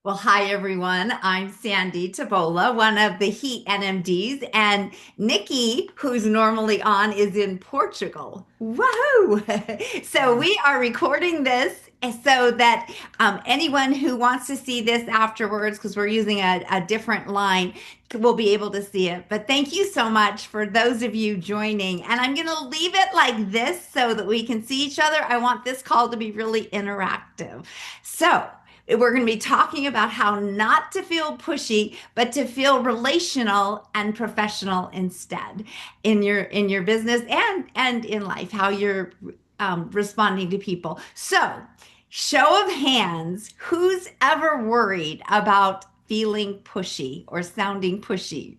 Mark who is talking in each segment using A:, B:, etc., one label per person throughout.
A: Well, hi everyone. I'm Sandy Tabola, one of the Heat NMDs, and Nikki, who's normally on, is in Portugal. Woohoo! So we are recording this so that anyone who wants to see this afterwards, because we're using a different line, will be able to see it. But thank you so much for those of you joining. And I'm going to leave it like this so that we can see each other. I want this call to be really interactive. So, we're going to be talking about how not to feel pushy, but to feel relational and professional instead in your business and in life, how you're responding to people. So, show of hands, who's ever worried about feeling pushy or sounding pushy?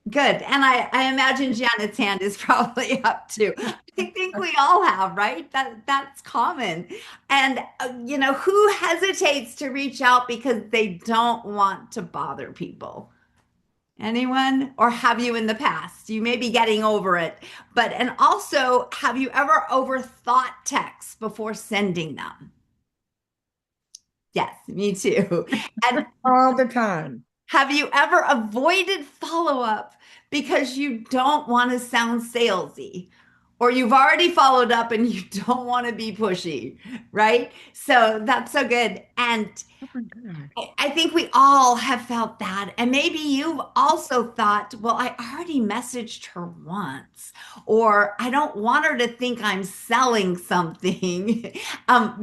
A: Good. And I imagine Janet's hand is probably up too. I think we all have, right? That's common. And who hesitates to reach out because they don't want to bother people? Anyone? Or have you in the past? You may be getting over it. But and also, have you ever overthought texts before sending them? Yes, me too. And
B: All the time.
A: have you ever avoided follow up because you don't want to sound salesy? Or you've already followed up and you don't want to be pushy, right? So that's so good. And
B: Oh my God.
A: I think we all have felt that. And maybe you've also thought, well, I already messaged her once, or I don't want her to think I'm selling something.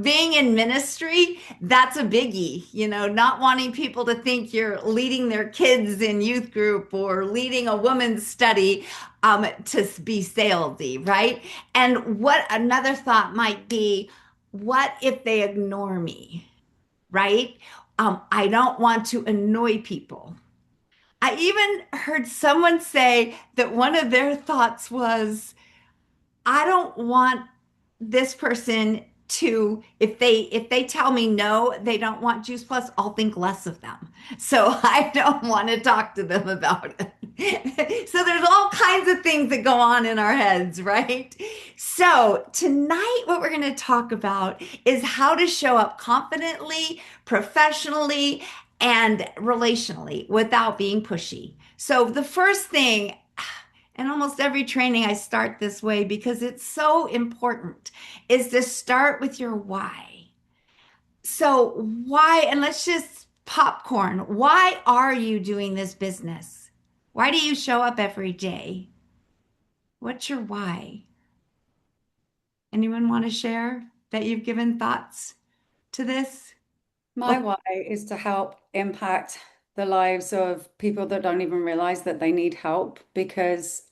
A: Being in ministry, that's a biggie, not wanting people to think you're leading their kids in youth group or leading a women's study to be salesy, right? And what another thought might be, what if they ignore me? Right? I don't want to annoy people. I even heard someone say that one of their thoughts was, I don't want this person to, if they tell me no, they don't want Juice Plus, I'll think less of them. So I don't want to talk to them about it. So there's all kinds of things that go on in our heads, right? So tonight, what we're going to talk about is how to show up confidently, professionally, and relationally without being pushy. So the first thing, and almost every training I start this way because it's so important, is to start with your why. So, why, and let's just popcorn, why are you doing this business? Why do you show up every day? What's your why? Anyone want to share that you've given thoughts to this?
C: My why is to help impact the lives of people that don't even realize that they need help because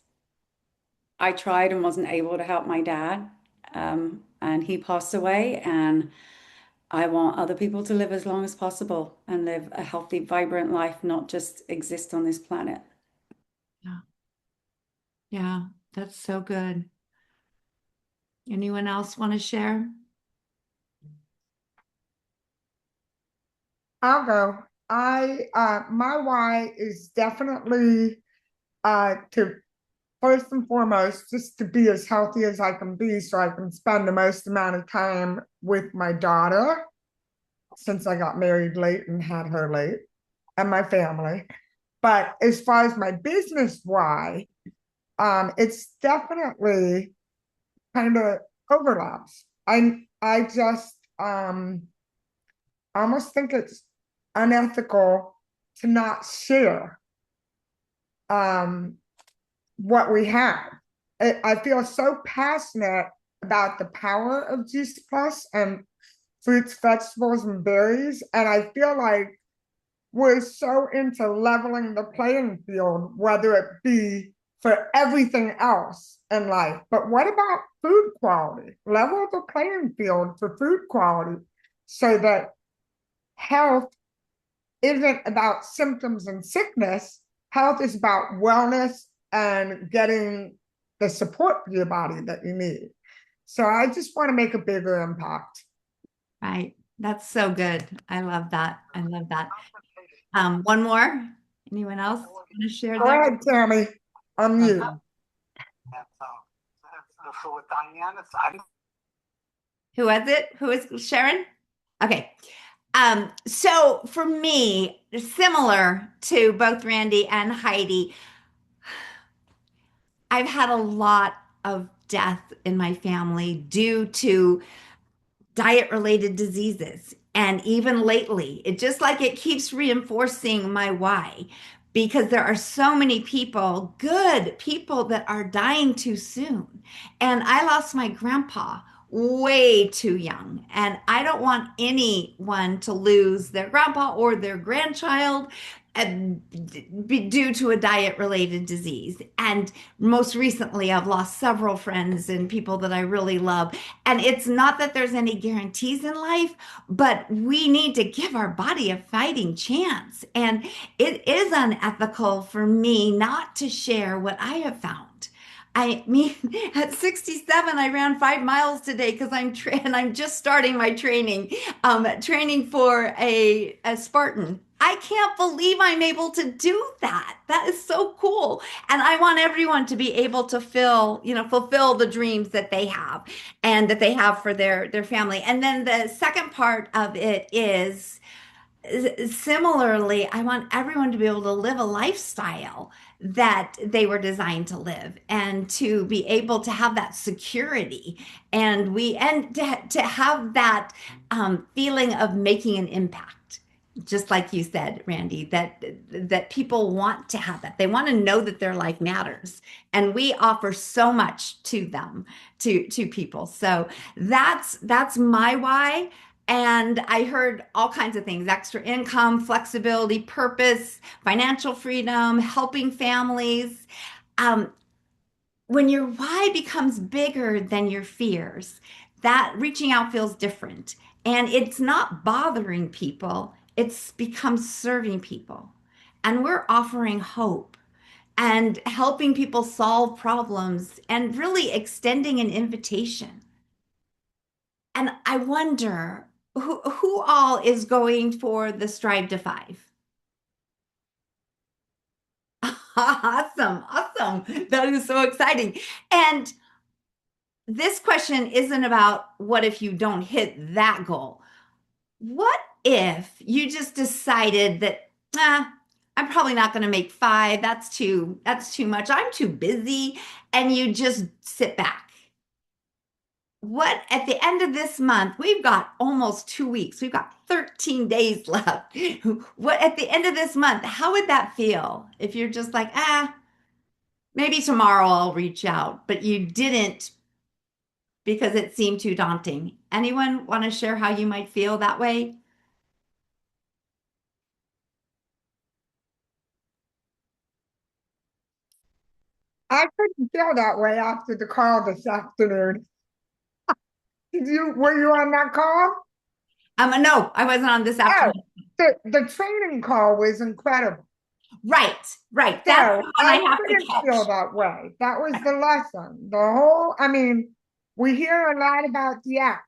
C: I tried and wasn't able to help my dad. And he passed away, and I want other people to live as long as possible and live a healthy, vibrant life, not just exist on this planet.
A: Yeah, yeah, that's so good. Anyone else want to share?
B: I'll go. My why is definitely to first and foremost just to be as healthy as I can be so I can spend the most amount of time with my daughter since I got married late and had her late and my family. But as far as my business why, it's definitely kind of overlaps. I just I almost think it's unethical to not share um, what we have. I feel so passionate about the power of Juice Plus and fruits, vegetables, and berries. And I feel like we're so into leveling the playing field, whether it be for everything else in life. But what about food quality? Level the playing field for food quality so that health isn't about symptoms and sickness. Health is about wellness and getting the support for your body that you need. So I just want to make a bigger impact.
A: Right. That's so good. I love that. I love that. One more. Anyone else want to share
B: Go
A: there?
B: ahead, Tammy. Unmute.
A: Who was it? Who is Sharon? Okay. So for me, similar to both Randy and Heidi, I've had a lot of death in my family due to diet related diseases. And even lately, it just like it keeps reinforcing my why because there are so many people, good people that are dying too soon. And I lost my grandpa way too young. And I don't want anyone to lose their grandpa or their grandchild due to a diet related disease. And most recently, I've lost several friends and people that I really love. And it's not that there's any guarantees in life, but we need to give our body a fighting chance. And it is unethical for me not to share what I have found. I mean, at 67, I ran 5 miles today because and I'm just starting my training for a Spartan. I can't believe I'm able to do that. That is so cool. And I want everyone to be able to fulfill the dreams that they have and that they have for their family. And then the second part of it is similarly, I want everyone to be able to live a lifestyle that they were designed to live and to be able to have that security and to have that feeling of making an impact. Just like you said, Randy, that people want to have that. They want to know that their life matters. And we offer so much to them, to people. So that's my why. And I heard all kinds of things: extra income, flexibility, purpose, financial freedom, helping families. Um, when your why becomes bigger than your fears, that reaching out feels different. And it's not bothering people, it's becomes serving people. And we're offering hope and helping people solve problems and really extending an invitation. And I wonder who all is going for the Strive to Five. Awesome, awesome. That is so exciting. And this question isn't about what if you don't hit that goal. What if you just decided that, I'm probably not going to make five. That's too much. I'm too busy. And you just sit back. What at the end of this month, we've got almost 2 weeks. We've got 13 days left. What at the end of this month, how would that feel if you're just like, maybe tomorrow I'll reach out, but you didn't because it seemed too daunting? Anyone want to share how you might feel that way?
B: I couldn't feel that way after the call this afternoon. Were you on that call?
A: No, I wasn't on this
B: Oh,
A: afternoon.
B: the training call was incredible.
A: Right, right. That's
B: So
A: the one I
B: I
A: have to
B: couldn't feel
A: catch.
B: that way. That was the lesson. I mean, we hear a lot about the app,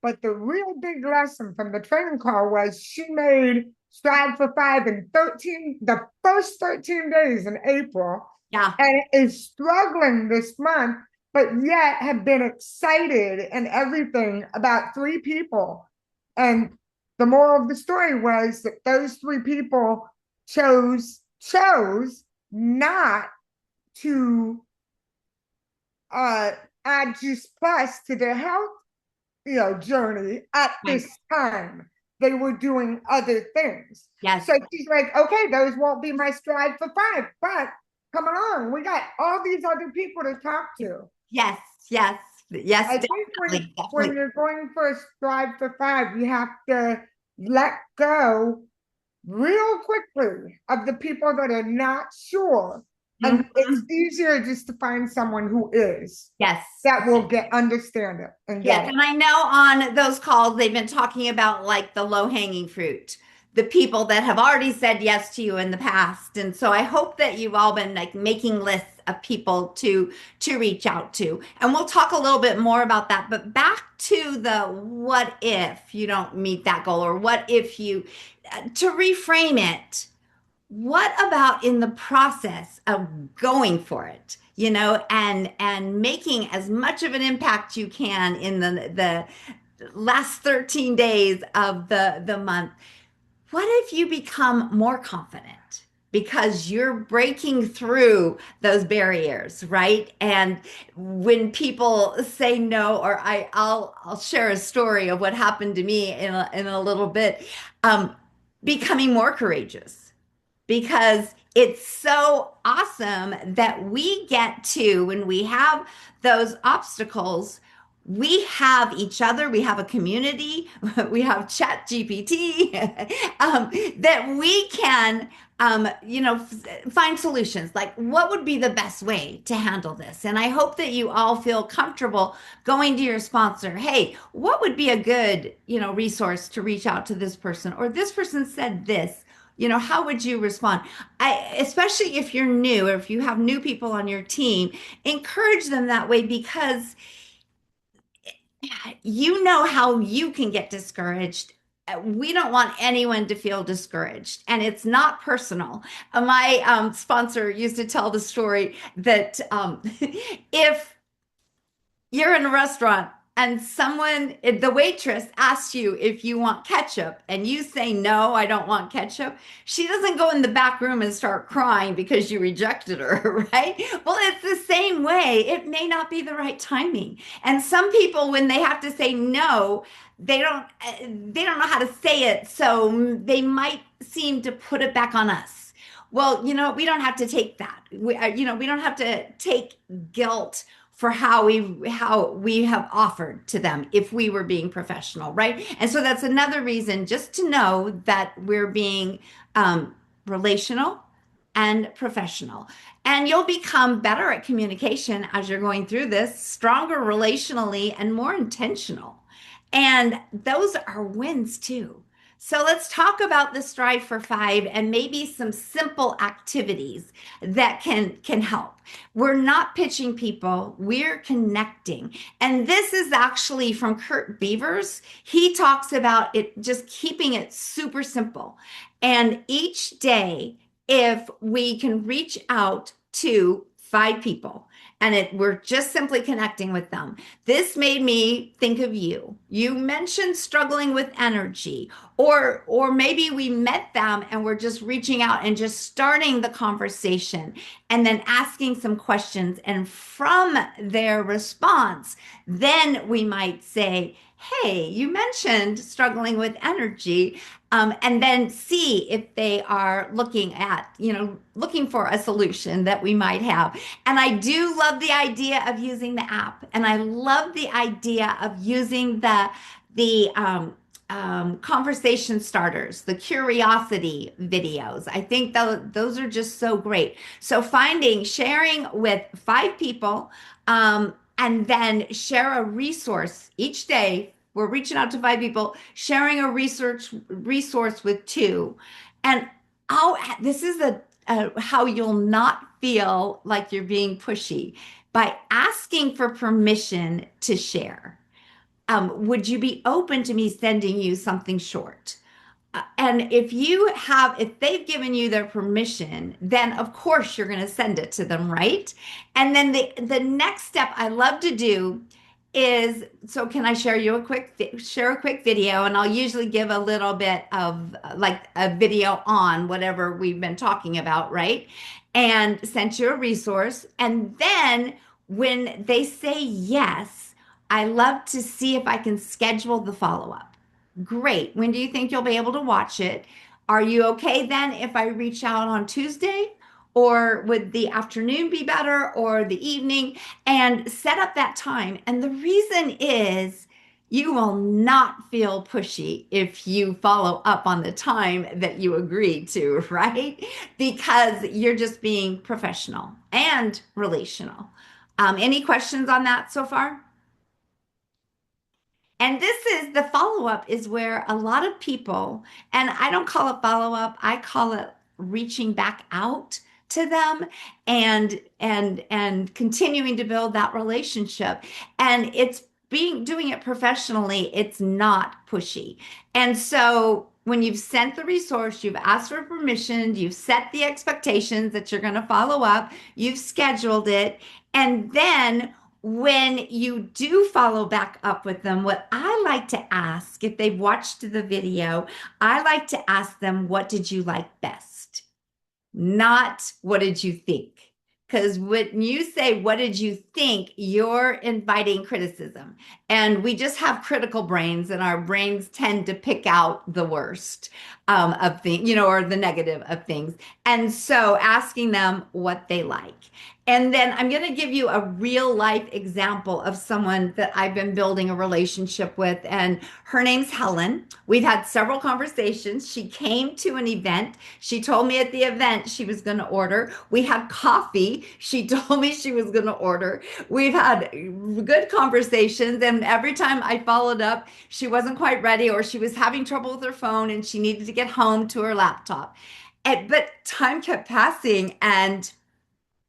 B: but the real big lesson from the training call was she made Strive for Five in the first 13 days in April,
A: Yeah,
B: and is struggling this month, but yet have been excited and everything about three people. And the moral of the story was that those three people chose not to uh add juice plus to their health, journey at
A: right.
B: this time. They were doing other things.
A: Yes,
B: So she's like, okay, those won't be my Strive for Five, but come along, we got all these other people to talk to.
A: yes, yes, yes,
B: I think
A: definitely,
B: when
A: definitely.
B: you're going for a Strive for Five, you have to let go real quickly of the people that are not sure. And it's
A: Mhm.
B: easier just to find someone who is,
A: Yes.
B: that will understand it and get
A: Yes,
B: it.
A: and I know on those calls they've been talking about like the low-hanging fruit, the people that have already said yes to you in the past. And so I hope that you've all been like making lists of people to reach out to. And we'll talk a little bit more about that. But back to the what if you don't meet that goal, or what if you to reframe it, what about in the process of going for it, and making as much of an impact you can in last 13 days of the month. What if you become more confident because you're breaking through those barriers, right? And when people say no, or I'll share a story of what happened to me in a little bit, um, becoming more courageous because it's so awesome that we get to, when we have those obstacles, we have each other, we have a community, we have Chat GPT, that we can, find solutions. Like, what would be the best way to handle this? And I hope that you all feel comfortable going to your sponsor. Hey, what would be a good, resource to reach out to this person? Or this person said this. How would you respond? Especially if you're new or if you have new people on your team, encourage them that way because you know how you can get discouraged. We don't want anyone to feel discouraged, and it's not personal. My sponsor used to tell the story that if you're in a restaurant and the waitress asks you if you want ketchup and you say, no, I don't want ketchup, she doesn't go in the back room and start crying because you rejected her, right? Well, it's the same way. It may not be the right timing. And some people, when they have to say no, they don't know how to say it. So they might seem to put it back on us. Well, we don't have to take that. We don't have to take guilt for how we have offered to them if we were being professional, right? And so that's another reason just to know that we're being relational and professional. And you'll become better at communication as you're going through this, stronger relationally and more intentional. And those are wins too. So let's talk about the Strive for Five and maybe some simple activities that can help. We're not pitching people, we're connecting. And this is actually from Kurt Beavers. He talks about it just keeping it super simple. And each day, if we can reach out to five people and we're just simply connecting with them. This made me think of you. You mentioned struggling with energy, or maybe we met them and we're just reaching out and just starting the conversation and then asking some questions. And from their response, then we might say, hey, you mentioned struggling with energy. And then see if they are looking for a solution that we might have. And I do love the idea of using the app, and I love the idea of using the conversation starters, the curiosity videos. I think those are just so great. So sharing with five people, and then share a resource each day. We're reaching out to five people, sharing a resource with two. And this is how you'll not feel like you're being pushy by asking for permission to share. Would you be open to me sending you something short? And if they've given you their permission, then of course you're going to send it to them, right? And then the next step I love to do is, so can I share a quick video? And I'll usually give a little bit of like a video on whatever we've been talking about, right? And sent you a resource. And then when they say yes, I love to see if I can schedule the follow-up. Great. When do you think you'll be able to watch it? Are you okay then if I reach out on Tuesday? Or would the afternoon be better or the evening? And set up that time. And the reason is you will not feel pushy if you follow up on the time that you agreed to, right? Because you're just being professional and relational. Any questions on that so far? And this is the follow up is where a lot of people, and I don't call it follow up, I call it reaching back out to them and continuing to build that relationship. And it's doing it professionally, it's not pushy. And so when you've sent the resource, you've asked for permission, you've set the expectations that you're going to follow up, you've scheduled it, and then when you do follow back up with them, what I like to ask, if they've watched the video, I like to ask them, what did you like best? Not what did you think? Because when you say, what did you think, you're inviting criticism. And we just have critical brains, and our brains tend to pick out the worst of things, or the negative of things. And so asking them what they like. And then I'm going to give you a real life example of someone that I've been building a relationship with. And her name's Helen. We've had several conversations. She came to an event. She told me at the event she was going to order. We had coffee. She told me she was going to order. We've had good conversations. And every time I followed up, she wasn't quite ready, or she was having trouble with her phone and she needed to get home to her laptop. But time kept passing, and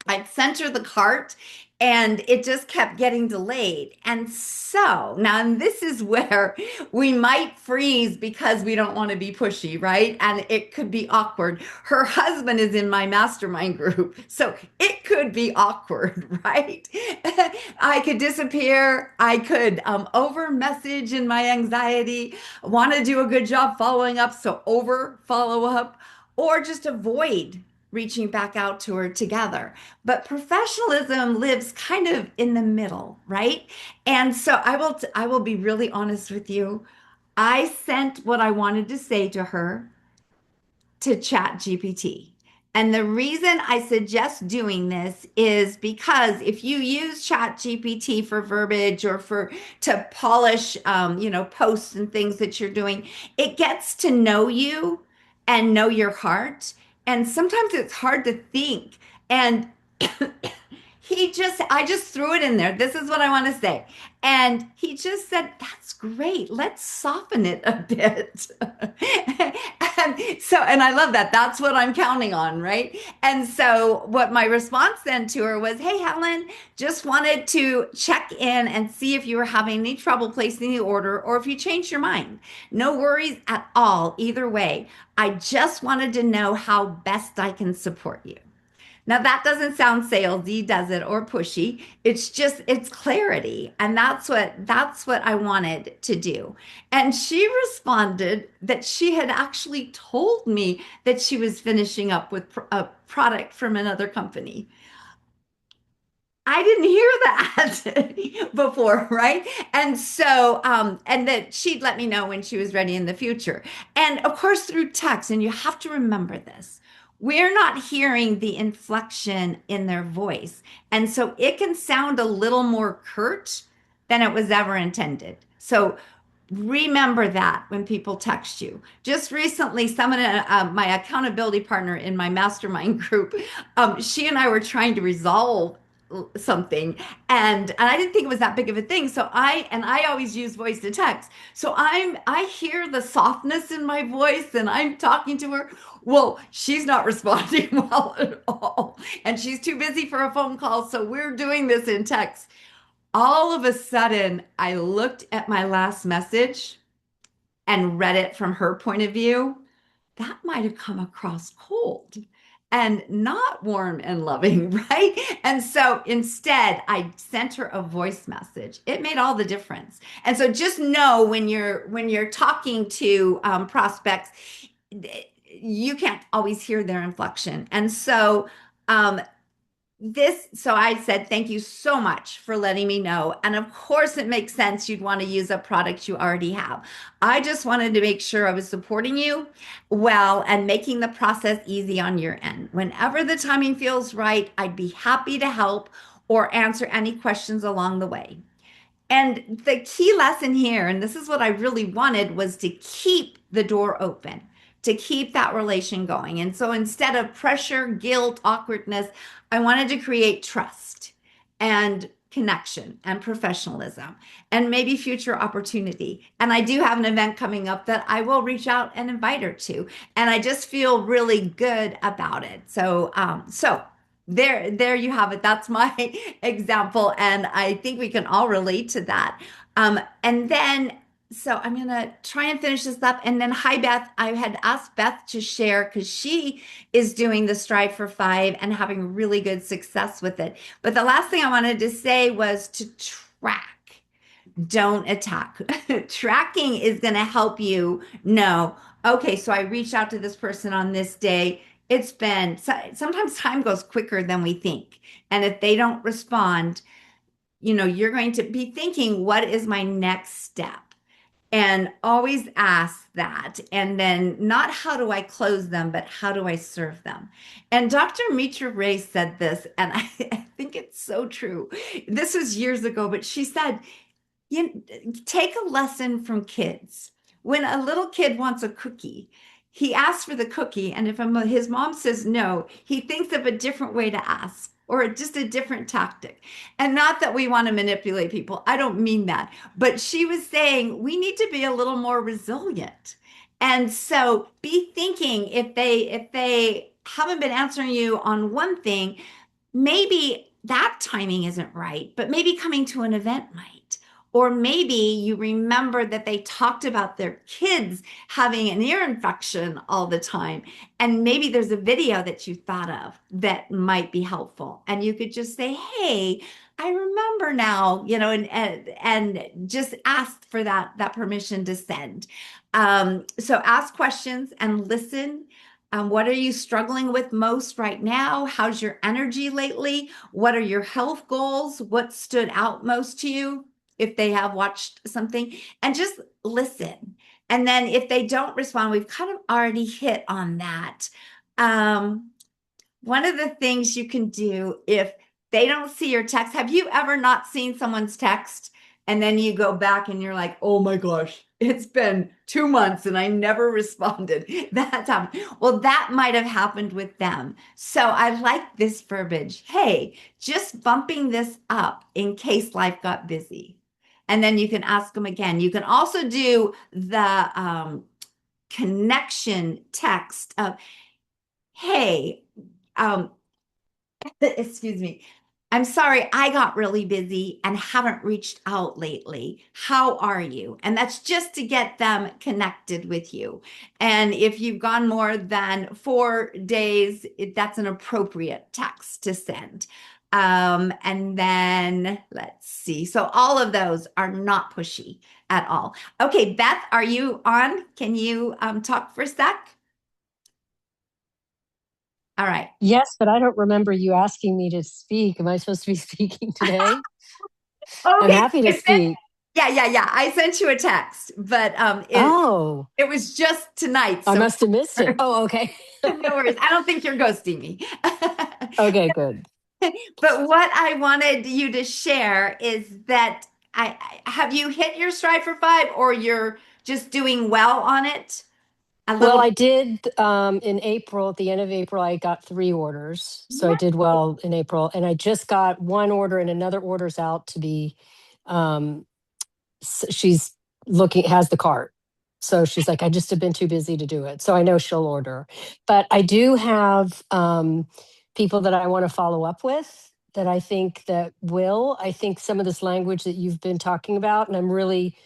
A: I'd sent her the cart and it just kept getting delayed. And so now, and this is where we might freeze because we don't want to be pushy, right? And it could be awkward. Her husband is in my mastermind group, so it could be awkward, right? I could disappear. I could over message in my anxiety, want to do a good job following up, so over follow up, or just avoid reaching back out to her together. But professionalism lives kind of in the middle, right? And so I will be really honest with you. I sent what I wanted to say to her to Chat GPT. And the reason I suggest doing this is because if you use Chat GPT for verbiage, or for to polish, posts and things that you're doing, it gets to know you and know your heart. And sometimes it's hard to think. And I just threw it in there. This is what I want to say. And he just said, that's great. Let's soften it a bit. And I love that. That's what I'm counting on, right? And so what my response then to her was, hey, Helen, just wanted to check in and see if you were having any trouble placing the order, or if you changed your mind. No worries at all, either way. I just wanted to know how best I can support you. Now that doesn't sound salesy, does it, or pushy? It's clarity. And that's what I wanted to do. And she responded that she had actually told me that she was finishing up with a product from another company. I didn't hear that before, right? And that she'd let me know when she was ready in the future. And of course, through text, and you have to remember this, we're not hearing the inflection in their voice. And so it can sound a little more curt than it was ever intended. So remember that when people text you. Just recently, someone, my accountability partner in my mastermind group, she and I were trying to resolve something, and I didn't think it was that big of a thing, so I always use voice to text, so I hear the softness in my voice and I'm talking to her. Well, she's not responding well at all, and she's too busy for a phone call, so we're doing this in text. All of a sudden I looked at my last message and read it from her point of view. That might have come across cold and not warm and loving, right? And so instead, I sent her a voice message. It made all the difference. And so just know when you're talking to prospects, you can't always hear their inflection. And so um, so I said, thank you so much for letting me know. And of course, it makes sense you'd want to use a product you already have. I just wanted to make sure I was supporting you well and making the process easy on your end. Whenever the timing feels right, I'd be happy to help or answer any questions along the way. And the key lesson here, and this is what I really wanted, was to keep the door open, to keep that relation going. And so instead of pressure, guilt, awkwardness, I wanted to create trust and connection and professionalism and maybe future opportunity. And I do have an event coming up that I will reach out and invite her to. And I just feel really good about it. So there you have it. That's my example. And I think we can all relate to that. And then So I'm gonna try and finish this up. And then, hi, Beth. I had asked Beth to share because she is doing the Strive for Five and having really good success with it. But the last thing I wanted to say was to track, don't attack. Tracking is going to help you know, okay, so I reached out to this person on this day. It's been, sometimes time goes quicker than we think. And if they don't respond, you're going to be thinking, what is my next step? And always ask that. And then not how do I close them, but how do I serve them? And Dr. Mitra Ray said this, and I think it's so true. This was years ago, but she said, you take a lesson from kids. When a little kid wants a cookie, he asks for the cookie, and if his mom says no, he thinks of a different way to ask or just a different tactic. And not that we want to manipulate people. I don't mean that. But she was saying we need to be a little more resilient. And so be thinking if they haven't been answering you on one thing, maybe that timing isn't right, but maybe coming to an event might. Or maybe you remember that they talked about their kids having an ear infection all the time. And maybe there's a video that you thought of that might be helpful. And you could just say, hey, I remember now, and just ask for that permission to send. So ask questions and listen. What are you struggling with most right now? How's your energy lately? What are your health goals? What stood out most to you if they have watched something? And just listen. And then if they don't respond, we've kind of already hit on that. Um, One of the things you can do if they don't see your text, have you ever not seen someone's text and then you go back and you're like, oh my gosh, it's been 2 months and I never responded? That's happened. Well, that might have happened with them. So I like this verbiage. Hey, just bumping this up in case life got busy. And then you can ask them again. You can also do the connection text of, hey, um, excuse me. I'm sorry, I got really busy and haven't reached out lately. How are you? And that's just to get them connected with you. And if you've gone more than 4 days, that's an appropriate text to send. And then let's see. So all of those are not pushy at all. Okay, Beth, are you on? Can you talk for a sec? All right.
D: Yes, but I don't remember you asking me to speak. Am I supposed to be speaking today? I'm
A: Okay,
D: happy to speak.
A: yeah. I sent you a text, but
D: Oh,
A: it was just tonight,
D: I
A: so
D: must have missed it. Oh, okay.
A: no worries. I don't think you're ghosting me.
D: Okay, good.
A: But what I wanted you to share is that have you hit your stride for five, or you're just doing well on it? A
D: Well,
A: little.
D: I did in April, at the end of April, I got 3 orders. So I
A: Yeah.
D: did well in April. And I just got one order and another order's out to be um, she's looking has the cart, so she's like, I just have been too busy to do it, so I know she'll order. But I do have people that I want to follow up with that I think some of this language that you've been talking about, and I'm really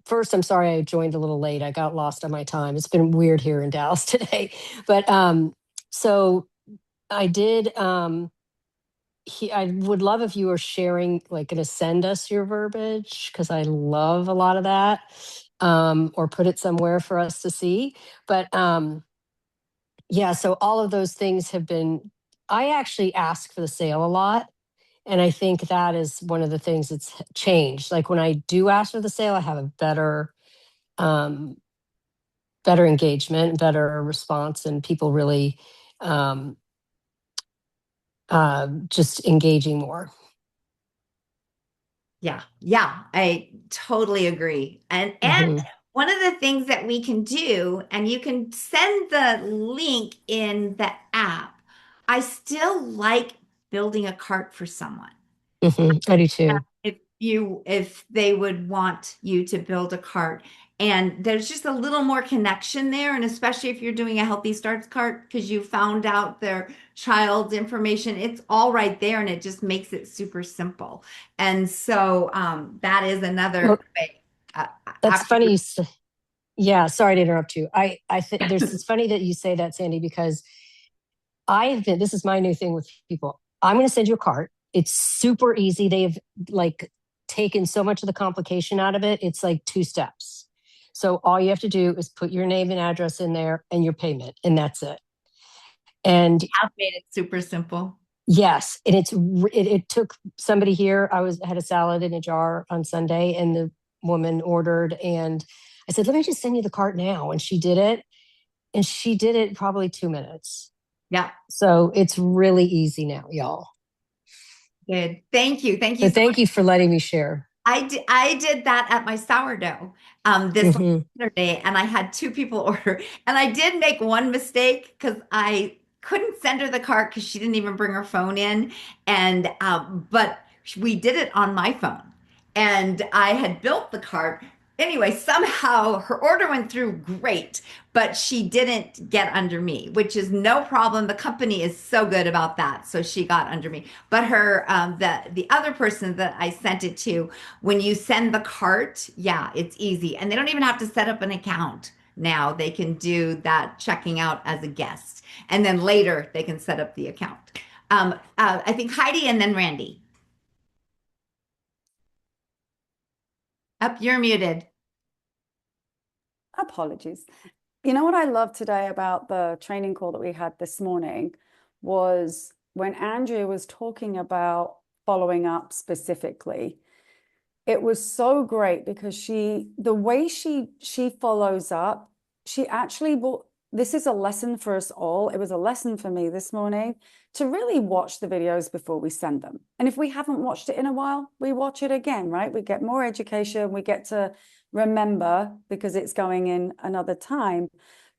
D: first, I'm sorry I joined a little late. I got lost on my time. It's been weird here in Dallas today. But so I did I would love if you were sharing, like, gonna send us your verbiage because I love a lot of that, or put it somewhere for us to see. But yeah, so all of those things have been. I actually ask for the sale a lot, and I think that is one of the things that's changed. Like when I do ask for the sale, I have a um, better engagement, better response, and people really um, just engaging more.
A: Yeah, I totally agree. And
D: Hmm.
A: one of the things that we can do, and you can send the link in the app. I still like building a cart for someone.
D: I do too.
A: If they would want you to build a cart, and there's just a little more connection there, and especially if you're doing a healthy starts cart because you found out their child's information, it's all right there and it just makes it super simple. And so that is
D: Well,
A: another way.
D: That's
A: after
D: funny.
A: you.
D: Yeah, sorry to interrupt you. I think there's it's funny that you say that, Sandy, because I have been, this is my new thing with people. I'm going to send you a cart. It's super easy. They've like taken so much of the complication out of it. It's like 2 steps. So all you have to do is put your name and address in there and your payment, and that's it. And
A: I've made it super simple.
D: yes, and it took somebody here. Had a salad in a jar on Sunday, and the woman ordered, and I said, "Let me just send you the cart now," and she did it, and she did it in probably 2 minutes.
A: Yeah.
D: So it's really easy now, y'all.
A: Good. Thank you. Thank you
D: So
A: so much.
D: thank you for letting me share.
A: I did that at my sourdough this last
D: Hmm.
A: Saturday, and I had two people order, and I did make one mistake because I couldn't send her the cart because she didn't even bring her phone in, and but we did it on my phone, and I had built the cart. Anyway, somehow her order went through great, but she didn't get under me, which is no problem. The company is so good about that, so she got under me. But her, the other person that I sent it to, when you send the cart, yeah, it's easy, and they don't even have to set up an account. Now they can do that checking out as a guest, and then later they can set up the account. I think Heidi and then Randy. Up, you're muted.
C: Apologies. You know what I love today about the training call that we had this morning was when Andrea was talking about following up specifically. It was so great because the way she follows up, she actually this is a lesson for us all. It was a lesson for me this morning to really watch the videos before we send them. And if we haven't watched it in a while, we watch it again, right? We get more education, we get to remember because it's going in another time,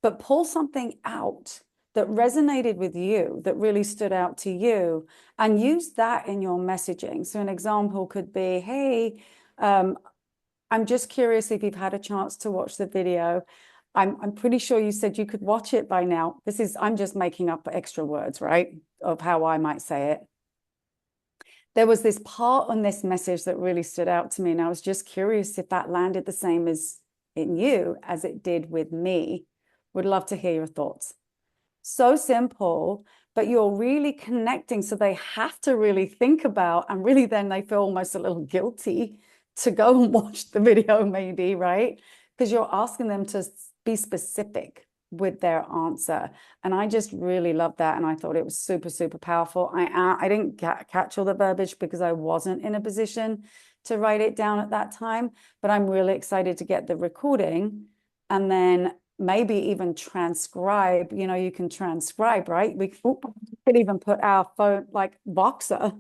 C: but pull something out that resonated with you, that really stood out to you, and use that in your messaging. So an example could be, hey, I'm just curious if you've had a chance to watch the video. I'm pretty sure you said you could watch it by now. I'm just making up extra words, right? Of how I might say it. There was this part on this message that really stood out to me, and I was just curious if that landed the same as in you as it did with me. Would love to hear your thoughts. So simple, but you're really connecting. So they have to really think about, and really then they feel almost a little guilty to go and watch the video, maybe, right? Because you're asking them to be specific with their answer. And I just really love that. And I thought it was super, super powerful. I didn't catch all the verbiage because I wasn't in a position to write it down at that time, but I'm really excited to get the recording and then maybe even transcribe. You can transcribe, right? We could even put our phone like Voxer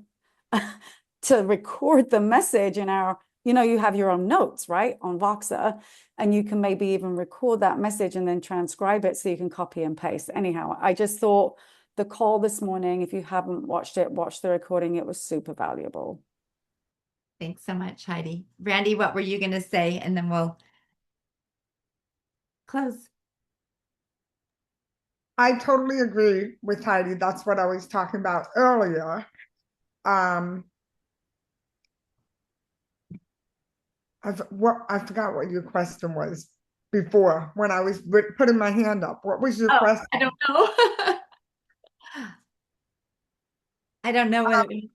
C: to record the message in our, you have your own notes, right, on Voxer, and you can maybe even record that message and then transcribe it so you can copy and paste. Anyhow, I just thought the call this morning, if you haven't watched it, watch the recording. It was super valuable.
A: Thanks so much, Heidi. Randy, what were you going to say? And then we'll close.
B: I totally agree with Heidi. That's what I was talking about earlier. I forgot what your question was before when I was putting my hand up. What was your
A: Oh,
B: question?
A: I don't know. I don't know what it is.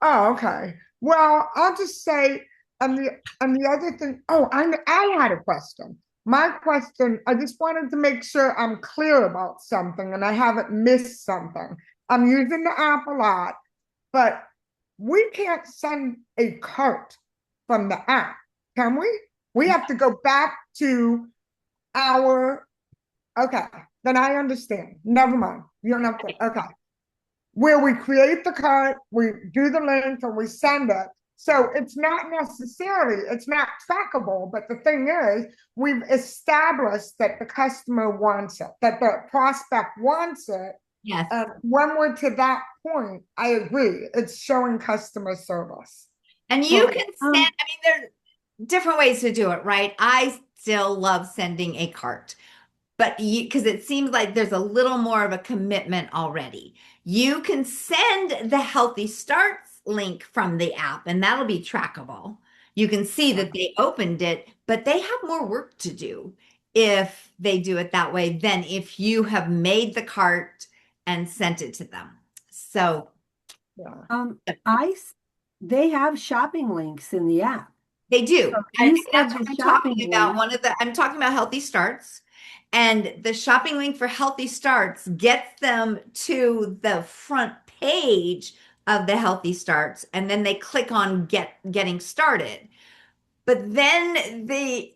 B: Oh, okay. Well, I'll just say, and the other thing. Oh, I had a question. My question. I just wanted to make sure I'm clear about something, and I haven't missed something. I'm using the app a lot, but we can't send a cart from the app, can we? We have to go back to our. Okay, then I understand. Never mind. You don't have to. Okay, where we create the cart, we do the link, and we send it. So it's not necessarily, it's not trackable, but the thing is, we've established that the customer wants it, that the prospect wants it.
A: Yes.
B: And when we're to that point, I agree, it's showing customer service.
A: And you
C: Well,
A: can send, I mean, there are different ways to do it, right? I still love sending a cart, but because it seems like there's a little more of a commitment already. You can send the Healthy Starts link from the app, and that'll be trackable. You can see that they opened it, but they have more work to do if they do it that way than if you have made the cart and sent it to them. So
B: Yeah.
E: They have shopping links in the app.
A: they do.
E: So
A: And
E: you
A: that's
E: said
A: what
E: the
A: I'm
E: shopping
A: talking about.
E: link.
A: I'm talking about Healthy Starts. And the shopping link for Healthy Starts gets them to the front page of the Healthy Starts, and then they click on getting started. But then they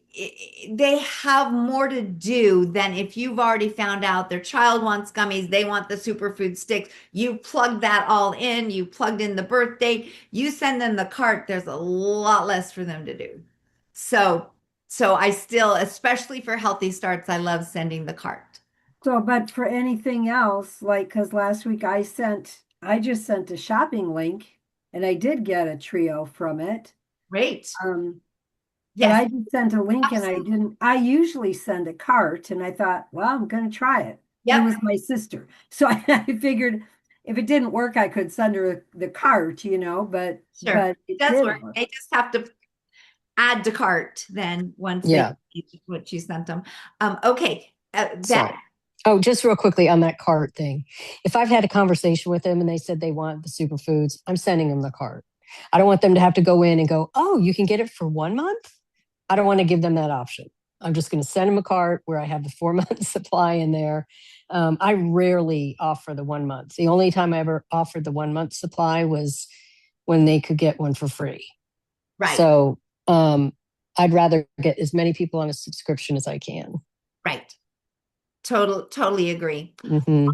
A: have more to do than if you've already found out their child wants gummies, they want the superfood sticks. You plug that all in, you plugged in the birth date, you send them the cart, there's a lot less for them to do. So I still, especially for Healthy Starts, I love sending the cart.
E: So, but for anything else, like, because last week I just sent a shopping link and I did get a trio from it.
A: Great.
E: But
A: Yes,
E: I just sent a link and I usually send a cart and I thought, well, I'm going to try it. And it
A: yep,
E: was my sister. So I figured if it didn't work, I could send her the cart,
A: sure.
E: but
A: It
E: it
A: does
E: did
A: work.
E: work.
A: They just have to add to cart then once they
D: Yeah.
A: what you sent them. Okay,
D: So, oh, just real quickly on that cart thing. If I've had a conversation with them and they said they want the superfoods, I'm sending them the cart. I don't want them to have to go in and go, oh, you can get it for 1 month. I don't want to give them that option. I'm just going to send them a cart where I have the 4 month supply in there. I rarely offer the 1 month. The only time I ever offered the 1 month supply was when they could get one for free.
A: right,
D: So I'd rather get as many people on a subscription as I can.
A: right. Totally agree.
D: Mm-hmm.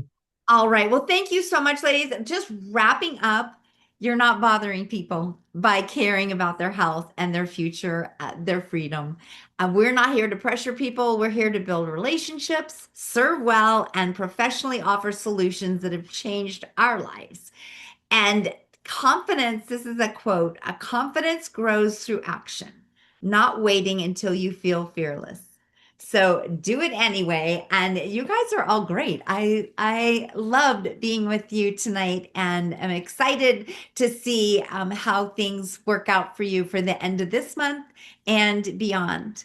A: All right. Well, thank you so much, ladies. Just wrapping up, you're not bothering people by caring about their health and their future, their freedom. We're not here to pressure people. We're here to build relationships, serve well, and professionally offer solutions that have changed our lives. And confidence, this is a quote, a confidence grows through action, not waiting until you feel fearless. So do it anyway. And you guys are all great. I loved being with you tonight and I'm excited to see how things work out for you for the end of this month and beyond.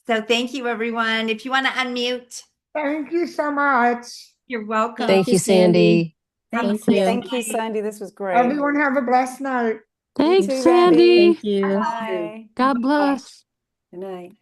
A: So thank you, everyone. If you want to unmute,
B: Thank you so much.
A: you're welcome.
D: Thank you, Sandy.
A: Have a
E: Thank
A: great
E: you.
C: Thank you,
A: night.
C: Sandy. This was great.
B: Everyone have a blessed night.
C: You
F: Thanks,
C: too, Sandy.
F: Sandy.
E: Thank you.
C: Bye.
F: God bless.
E: Good night.